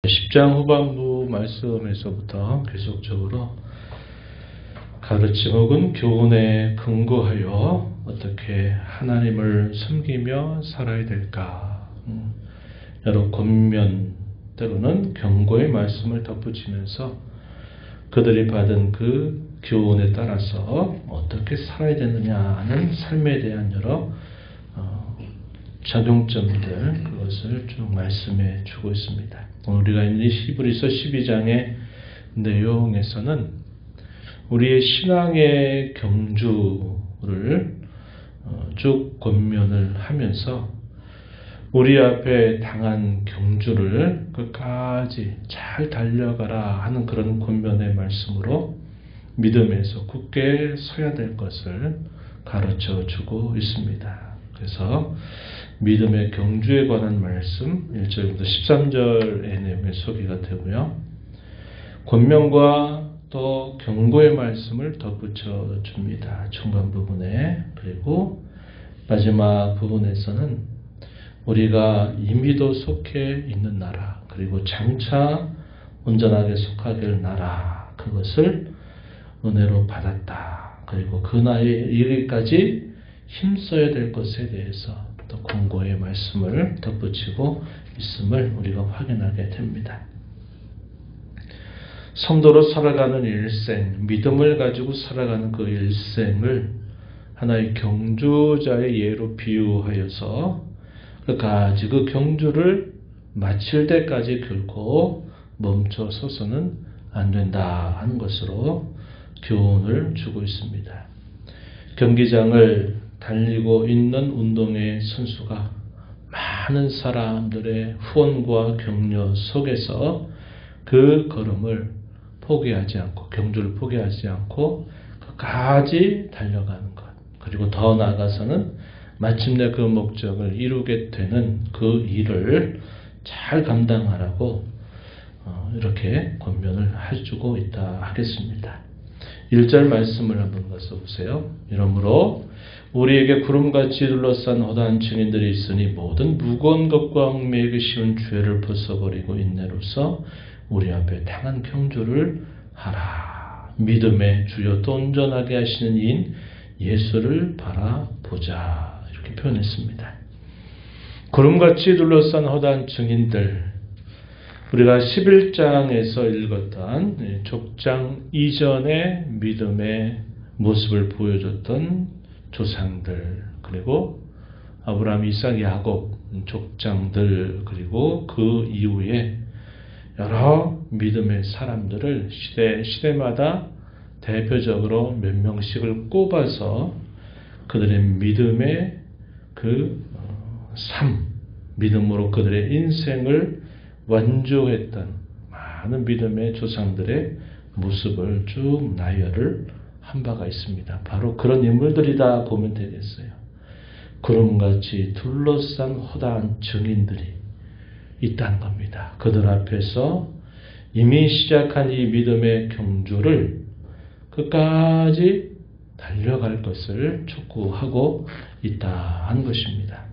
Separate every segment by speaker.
Speaker 1: 10장 후반부 말씀에서부터 계속적으로 가르침 혹은 교훈에 근거하여 어떻게 하나님을 섬기며 살아야 될까, 여러 권면 때로는 경고의 말씀을 덧붙이면서 그들이 받은 그 교훈에 따라서 어떻게 살아야 되느냐 하는 삶에 대한 여러 작용점들, 그것을 쭉 말씀해 주고 있습니다. 우리가 있는 히브리서 12장의 내용에서는 우리의 신앙의 경주를 쭉 권면을 하면서 우리 앞에 당한 경주를 끝까지 잘 달려가라 하는 그런 권면의 말씀으로 믿음에서 굳게 서야 될 것을 가르쳐 주고 있습니다. 그래서 믿음의 경주에 관한 말씀 1절부터 13절의 내용이 소개가 되고요. 권면과 또 경고의 말씀을 덧붙여 줍니다. 중간 부분에. 그리고 마지막 부분에서는 우리가 이미도 속해 있는 나라, 그리고 장차 온전하게 속하게 될 나라, 그것을 은혜로 받았다. 그리고 그 나라에 이르기까지 힘써야 될 것에 대해서 또 권고의 말씀을 덧붙이고 있음을 우리가 확인하게 됩니다. 성도로 살아가는 일생, 믿음을 가지고 살아가는 그 일생을 하나의 경주자의 예로 비유하여서 끝까지 그 경주를 마칠 때까지 결코 멈춰서서는 안 된다 하는 것으로 교훈을 주고 있습니다. 경기장을 달리고 있는 운동의 선수가 많은 사람들의 후원과 격려 속에서 그 걸음을 포기하지 않고, 경주를 포기하지 않고 끝까지 달려가는 것, 그리고 더 나아가서는 마침내 그 목적을 이루게 되는 그 일을 잘 감당하라고 이렇게 권면을 해주고 있다 하겠습니다. 1절 말씀을 한번 가서 보세요. 이러므로 우리에게 구름같이 둘러싼 허다한 증인들이 있으니 모든 무거운 것과 얽매이기 쉬운 죄를 벗어버리고 인내로서 우리 앞에 당한 경주를 하라. 믿음의 주여 또 온전하게 하시는 이인 예수를 바라보자. 이렇게 표현했습니다. 구름같이 둘러싼 허다한 증인들, 우리가 11장에서 읽었던 족장 이전의 믿음의 모습을 보여줬던 조상들, 그리고 아브라함, 이삭, 야곱 족장들, 그리고 그 이후에 여러 믿음의 사람들을 시대마다 대표적으로 몇 명씩을 꼽아서 그들의 믿음의 그 삶, 믿음으로 그들의 인생을 완주했던 많은 믿음의 조상들의 모습을 쭉 나열을 한 바가 있습니다. 바로 그런 인물들이다 보면 되겠어요. 구름같이 둘러싼 허다한 증인들이 있다는 겁니다. 그들 앞에서 이미 시작한 이 믿음의 경주를 끝까지 달려갈 것을 촉구하고 있다 하는 것입니다.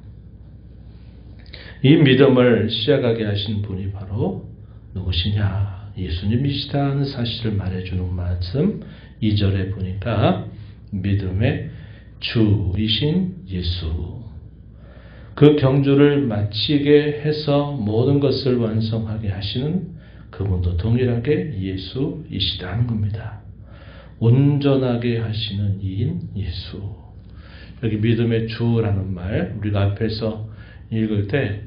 Speaker 1: 이 믿음을 시작하게 하신 분이 바로 누구시냐? 예수님이시다 하는 사실을 말해주는 말씀 2절에 보니까 믿음의 주이신 예수, 그 경주를 마치게 해서 모든 것을 완성하게 하시는 그분도 동일하게 예수이시다는 겁니다. 온전하게 하시는 이인 예수. 여기 믿음의 주라는 말, 우리가 앞에서 읽을 때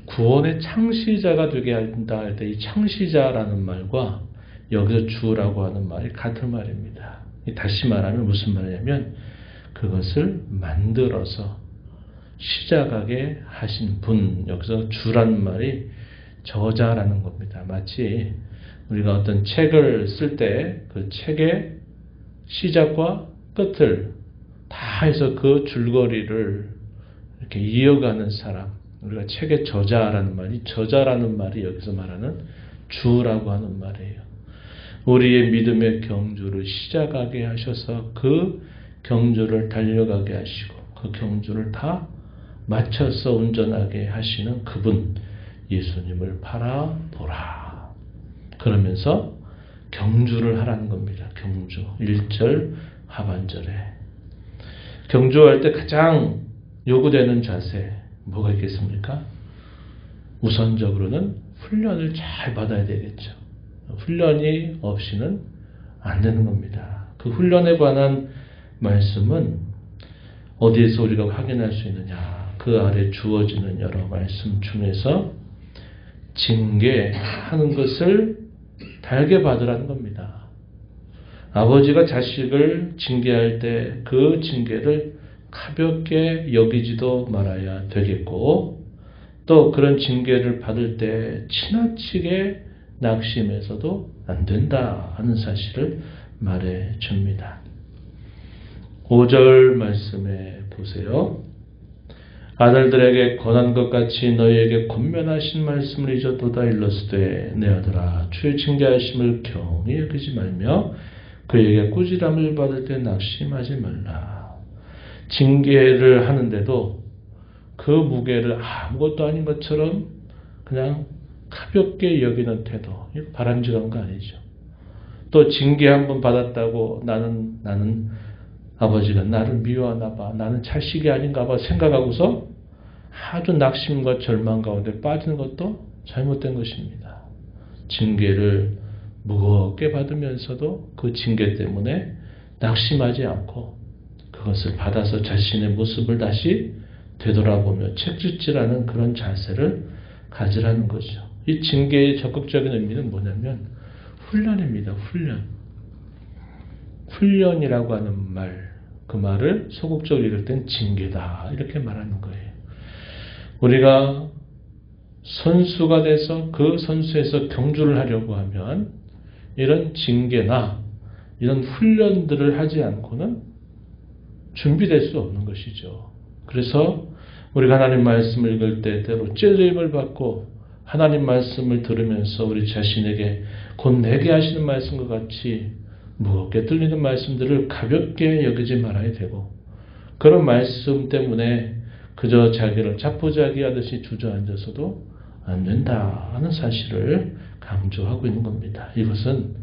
Speaker 1: 구원의 창시자가 되게 한다 할 때 이 창시자라는 말과 여기서 주라고 하는 말이 같은 말입니다. 다시 말하면 무슨 말이냐면 그것을 만들어서 시작하게 하신 분, 여기서 주라는 말이 저자라는 겁니다. 마치 우리가 어떤 책을 쓸 때 그 책의 시작과 끝을 다 해서 그 줄거리를 이렇게 이어가는 사람, 우리가 책의 저자라는 말이 여기서 말하는 주라고 하는 말이에요. 우리의 믿음의 경주를 시작하게 하셔서 그 경주를 달려가게 하시고 그 경주를 다 마쳐서 온전하게 하시는 그분 예수님을 바라보라. 그러면서 경주를 하라는 겁니다. 경주. 1절 하반절에. 경주할 때 가장 요구되는 자세 뭐가 있겠습니까? 우선적으로는 훈련을 잘 받아야 되겠죠. 훈련이 없이는 안 되는 겁니다. 그 훈련에 관한 말씀은 어디에서 우리가 확인할 수 있느냐? 그 아래 주어지는 여러 말씀 중에서 징계하는 것을 달게 받으라는 겁니다. 아버지가 자식을 징계할 때 그 징계를 가볍게 여기지도 말아야 되겠고, 또 그런 징계를 받을 때 지나치게 낙심해서도 안 된다 하는 사실을 말해 줍니다. 5절 말씀에 보세요. 아들들에게 권한 것 같이 너희에게 권면하신 말씀을 잊어도다 일러스되 내 아들아 주의 징계하심을 경히 여기지 말며 그에게 꾸지람을 받을 때 낙심하지 말라. 징계를 하는데도 그 무게를 아무것도 아닌 것처럼 그냥 가볍게 여기는 태도, 이거 바람직한 거 아니죠. 또 징계 한번 받았다고 나는 아버지가 나를 미워하나 봐, 나는 자식이 아닌가 봐 생각하고서 아주 낙심과 절망 가운데 빠지는 것도 잘못된 것입니다. 징계를 무겁게 받으면서도 그 징계 때문에 낙심하지 않고 그것을 받아서 자신의 모습을 다시 되돌아보며 책짓질하는 그런 자세를 가지라는 거죠. 이 징계의 적극적인 의미는 뭐냐면 훈련입니다. 훈련이라고 하는 말, 그 말을 소극적으로 읽을 땐 징계다 이렇게 말하는 거예요. 우리가 선수가 돼서 그 선수에서 경주를 하려고 하면 이런 징계나 이런 훈련들을 하지 않고는 준비될 수 없는 것이죠. 그래서 우리가 하나님 말씀을 읽을 때 때로 찔림을 받고 하나님 말씀을 들으면서 우리 자신에게 곧 내게 하시는 말씀과 같이 무겁게 들리는 말씀들을 가볍게 여기지 말아야 되고, 그런 말씀 때문에 그저 자기를 자포자기하듯이 주저앉아서도 안 된다 하는 사실을 강조하고 있는 겁니다. 이것은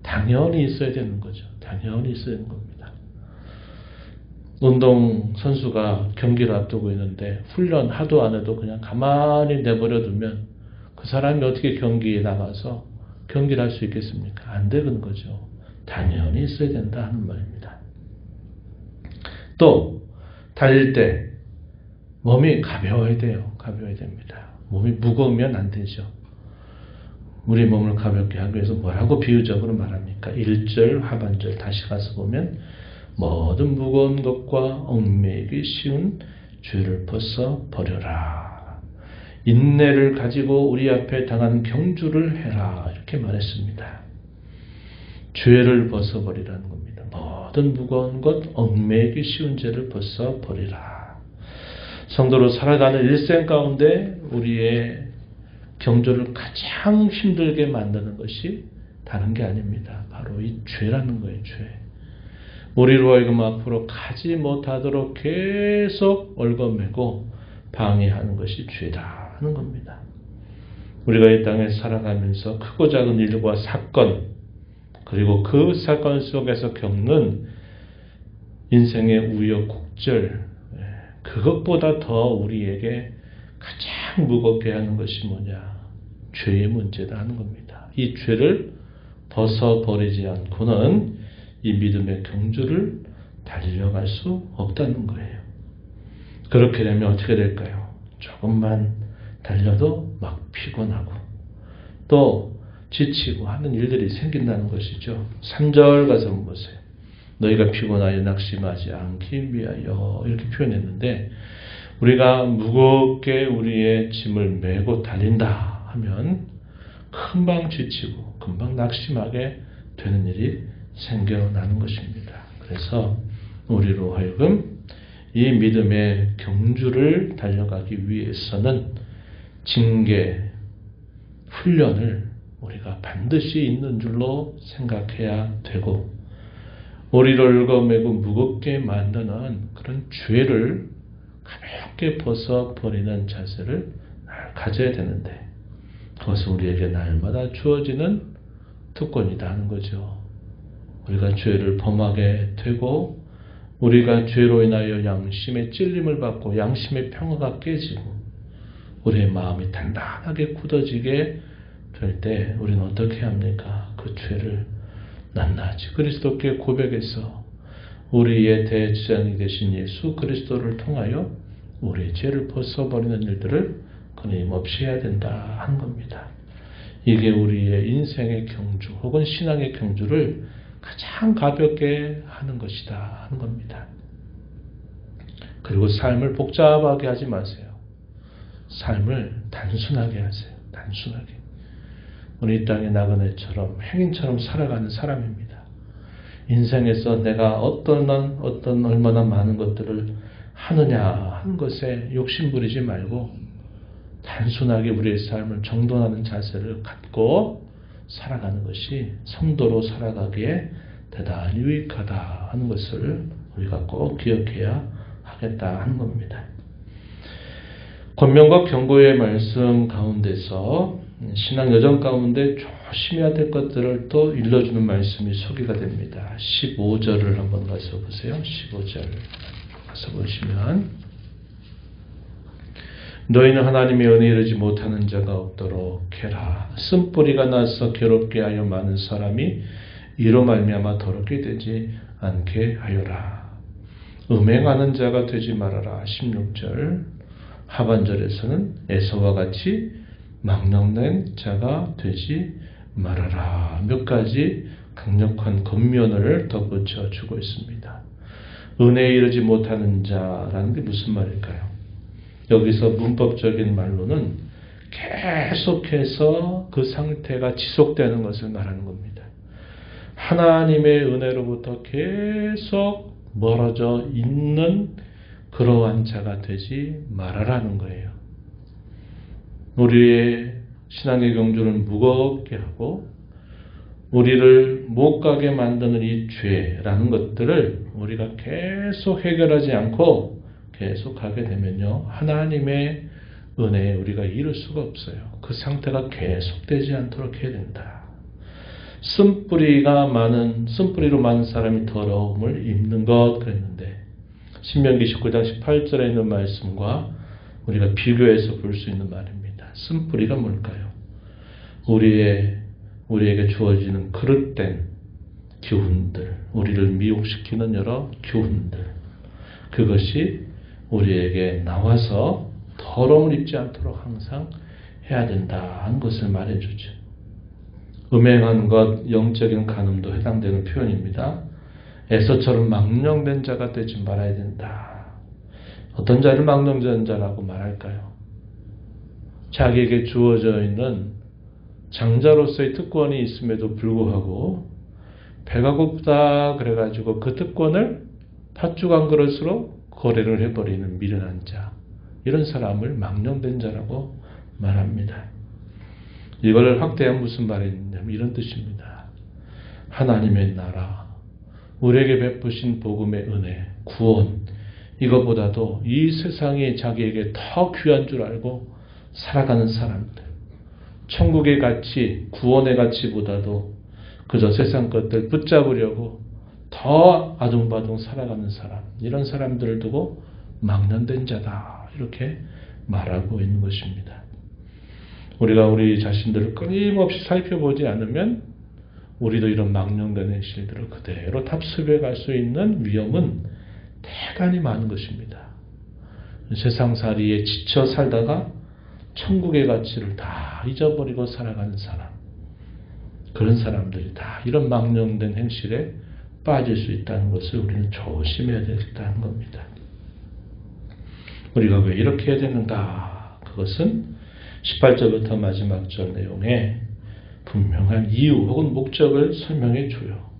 Speaker 1: 당연히 있어야 되는 거죠. 당연히 있어야 되는 겁니다. 운동선수가 경기를 앞두고 있는데 훈련 하도 안 해도 그냥 가만히 내버려 두면 그 사람이 어떻게 경기에 나가서 경기를 할 수 있겠습니까? 안 되는 거죠. 당연히 있어야 된다 하는 말입니다. 또 달릴 때 몸이 가벼워야 돼요. 가벼워야 됩니다. 몸이 무거우면 안 되죠. 우리 몸을 가볍게 하기 위해서 뭐라고 비유적으로 말합니까? 1절 하반절 다시 가서 보면 모든 무거운 것과 얽매이기 쉬운 죄를 벗어 버려라. 인내를 가지고 우리 앞에 당한 경주를 해라. 이렇게 말했습니다. 죄를 벗어 버리라는 겁니다. 모든 무거운 것, 얽매이기 쉬운 죄를 벗어 버리라. 성도로 살아가는 일생 가운데 우리의 경주를 가장 힘들게 만드는 것이 다른 게 아닙니다. 바로 이 죄라는 거예요. 죄. 우리로 하여금 앞으로 가지 못하도록 계속 얽어매고 방해하는 것이 죄다 하는 겁니다. 우리가 이 땅에 살아가면서 크고 작은 일과 사건, 그리고 그 사건 속에서 겪는 인생의 우여곡절, 그것보다 더 우리에게 가장 무겁게 하는 것이 뭐냐? 죄의 문제다 하는 겁니다. 이 죄를 벗어버리지 않고는 이 믿음의 경주를 달려갈 수 없다는 거예요. 그렇게 되면 어떻게 될까요? 조금만 달려도 막 피곤하고 또 지치고 하는 일들이 생긴다는 것이죠. 3절 가서 한번 보세요. 너희가 피곤하여 낙심하지 않기 위하여 이렇게 표현했는데, 우리가 무겁게 우리의 짐을 메고 달린다 하면 금방 지치고 금방 낙심하게 되는 일이 생겨나는 것입니다. 그래서 우리로 하여금 이 믿음의 경주를 달려가기 위해서는 징계, 훈련을 우리가 반드시 있는 줄로 생각해야 되고, 우리를 얽어매고 무겁게 만드는 그런 죄를 가볍게 벗어버리는 자세를 가져야 되는데, 그것은 우리에게 날마다 주어지는 특권이다 하는 거죠. 우리가 죄를 범하게 되고 우리가 죄로 인하여 양심의 찔림을 받고 양심의 평화가 깨지고 우리의 마음이 단단하게 굳어지게 될 때 우리는 어떻게 합니까? 그 죄를 낱낱이 그리스도께 고백해서 우리의 대제사장이 되신 예수 그리스도를 통하여 우리의 죄를 벗어버리는 일들을 끊임없이 해야 된다 하는 겁니다. 이게 우리의 인생의 경주 혹은 신앙의 경주를 가장 가볍게 하는 것이다 하는 겁니다. 그리고 삶을 복잡하게 하지 마세요. 삶을 단순하게 하세요. 단순하게. 우리 이 땅의 나그네처럼 행인처럼 살아가는 사람입니다. 인생에서 내가 어떤 얼마나 많은 것들을 하느냐 하는 것에 욕심 부리지 말고 단순하게 우리의 삶을 정돈하는 자세를 갖고 살아가는 것이 성도로 살아가기에 대단히 유익하다 하는 것을 우리가 꼭 기억해야 하겠다 하는 겁니다. 권면과 경고의 말씀 가운데서 신앙 여정 가운데 조심해야 될 것들을 또 일러주는 말씀이 소개가 됩니다. 15절을 한번 가서 보세요. 15절 가서 보시면 너희는 하나님의 은혜에 이르지 못하는 자가 없도록 해라. 쓴뿌리가 나서 괴롭게 하여 많은 사람이 이로 말미암아 더럽게 되지 않게 하여라. 음행하는 자가 되지 말아라. 16절 하반절에서는 에서와 같이 망령된 자가 되지 말아라. 몇 가지 강력한 권면을 덧붙여 주고 있습니다. 은혜에 이르지 못하는 자라는 게 무슨 말일까요? 여기서 문법적인 말로는 계속해서 그 상태가 지속되는 것을 말하는 겁니다. 하나님의 은혜로부터 계속 멀어져 있는 그러한 자가 되지 말아라는 거예요. 우리의 신앙의 경주를 무겁게 하고 우리를 못 가게 만드는 이 죄라는 것들을 우리가 계속 해결하지 않고 계속 가게 되면요. 하나님의 은혜에 우리가 이룰 수가 없어요. 그 상태가 계속되지 않도록 해야 된다. 쓴뿌리로 많은 사람이 더러움을 입는 것 그랬는데 신명기 19장 18절에 있는 말씀과 우리가 비교해서 볼 수 있는 말입니다. 쓴뿌리가 뭘까요? 우리에게 주어지는 그릇된 교훈들, 우리를 미혹시키는 여러 교훈들, 그것이 우리에게 나와서 더러움을 입지 않도록 항상 해야 된다는 것을 말해주죠. 음행한 것, 영적인 간음도 해당되는 표현입니다. 에서처럼 망령된 자가 되지 말아야 된다. 어떤 자를 망령된 자라고 말할까요? 자기에게 주어져 있는 장자로서의 특권이 있음에도 불구하고 배가 고프다 그래가지고 그 특권을 팥죽 한 그릇으로 거래를 해버리는 미련한 자, 이런 사람을 망령된 자라고 말합니다. 이걸 확대하면 무슨 말이냐면 이런 뜻입니다. 하나님의 나라, 우리에게 베푸신 복음의 은혜, 구원, 이것보다도 이 세상이 자기에게 더 귀한 줄 알고 살아가는 사람들, 천국의 가치, 구원의 가치보다도 그저 세상 것들 붙잡으려고 더 아둥바둥 살아가는 사람, 이런 사람들을 두고 망령된 자다, 이렇게 말하고 있는 것입니다. 우리가 우리 자신들을 끊임없이 살펴보지 않으면 우리도 이런 망령된 행실들을 그대로 답습해 갈 수 있는 위험은 대단히 많은 것입니다. 세상살이에 지쳐 살다가 천국의 가치를 다 잊어버리고 살아가는 사람, 그런 사람들이 다 이런 망령된 행실에 빠질 수 있다는 것을 우리는 조심해야 되겠다는 겁니다. 우리가 왜 이렇게 해야 되는가? 그것은 18절부터 마지막 절 내용에 분명한 이유 혹은 목적을 설명해 줘요.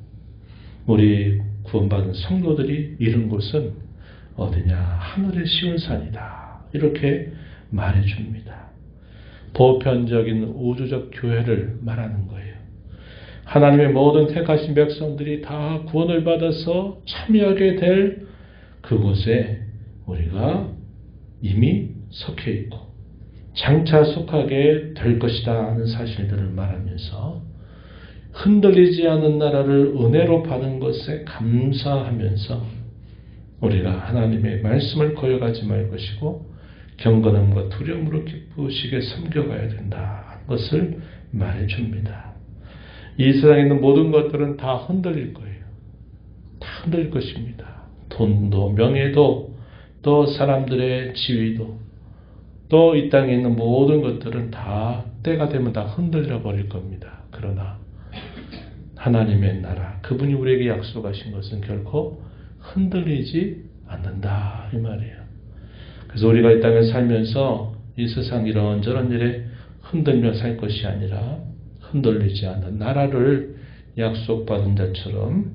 Speaker 1: 우리 구원받은 성도들이 이른 곳은 어디냐? 하늘의 시온산이다. 이렇게 말해 줍니다. 보편적인 우주적 교회를 말하는 거예요. 하나님의 모든 택하신 백성들이 다 구원을 받아서 참여하게 될 그곳에 우리가 이미 속해 있고 장차 속하게 될 것이다 하는 사실들을 말하면서 흔들리지 않은 나라를 은혜로 받은 것에 감사하면서 우리가 하나님의 말씀을 거역하지 말 것이고 경건함과 두려움으로 기쁘시게 섬겨가야 된다 것을 말해줍니다. 이 세상에 있는 모든 것들은 다 흔들릴 거예요. 다 흔들릴 것입니다. 돈도 명예도 또 사람들의 지위도 또 이 땅에 있는 모든 것들은 다 때가 되면 다 흔들려 버릴 겁니다. 그러나 하나님의 나라, 그분이 우리에게 약속하신 것은 결코 흔들리지 않는다 이 말이에요. 그래서 우리가 이 땅에 살면서 이 세상 이런저런 일에 흔들며 살 것이 아니라 흔들리지 않는 나라를 약속받은 자처럼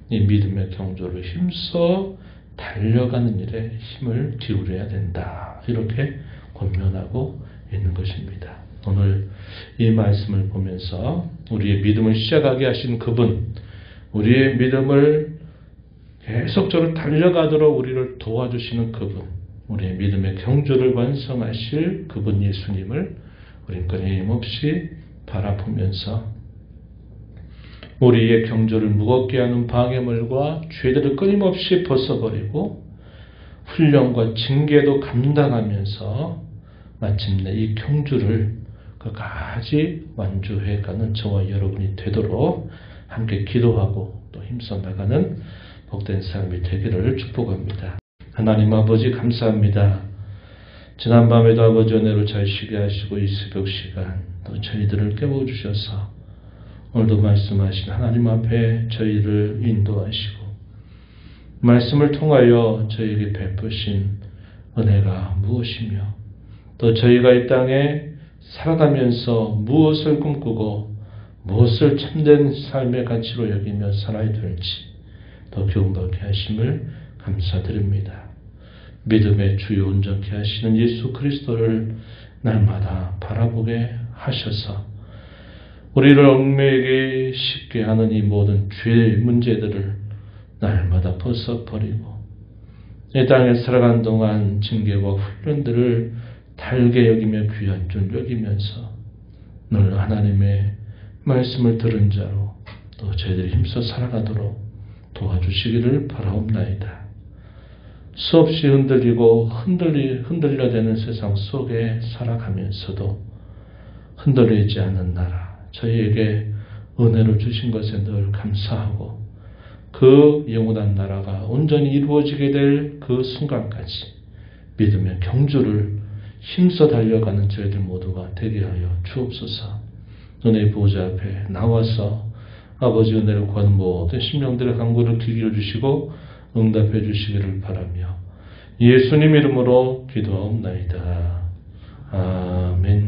Speaker 1: 이 믿음의 경주를 힘써 달려가는 일에 힘을 기울여야 된다. 이렇게 권면하고 있는 것입니다. 오늘 이 말씀을 보면서 우리의 믿음을 시작하게 하신 그분, 우리의 믿음을 계속적으로 달려가도록 우리를 도와주시는 그분, 우리의 믿음의 경주를 완성하실 그분 예수님을 우리는 끊임없이 바라보면서 우리의 경주를 무겁게 하는 방해물과 죄들을 끊임없이 벗어버리고 훈련과 징계도 감당하면서 마침내 이 경주를 끝까지 완주해가는 저와 여러분이 되도록 함께 기도하고 또 힘써 나가는 복된 삶이 되기를 축복합니다. 하나님 아버지 감사합니다. 지난밤에도 아버지 은혜로 잘 쉬게 하시고 이 새벽 시간 또 저희들을 깨워주셔서 오늘도 말씀하신 하나님 앞에 저희를 인도하시고 말씀을 통하여 저희에게 베푸신 은혜가 무엇이며 또 저희가 이 땅에 살아가면서 무엇을 꿈꾸고 무엇을 참된 삶의 가치로 여기며 살아야 될지 더 교훈받게 하심을 감사드립니다. 믿음의 주요 온전케 하시는 예수 그리스도를 날마다 바라보게 하셔서 우리를 얽매이게 쉽게 하는 이 모든 죄의 문제들을 날마다 벗어버리고 이 땅에 살아간 동안 징계와 훈련들을 달게 여기며 귀한 줄 여기면서 늘 하나님의 말씀을 들은 자로 또 저희들이 힘써 살아가도록 도와주시기를 바라옵나이다. 수없이 흔들리고 흔들려대는 세상 속에 살아가면서도 흔들리지 않는 나라, 저희에게 은혜를 주신 것에 늘 감사하고 그 영원한 나라가 온전히 이루어지게 될 그 순간까지 믿음의 경주를 힘써 달려가는 저희들 모두가 되게 하여 주옵소서. 은혜의 보좌 앞에 나와서 아버지 은혜를 구하는 모든 심령들의 간구를 귀기해 주시고 응답해 주시기를 바라며 예수님 이름으로 기도하옵나이다. 아멘.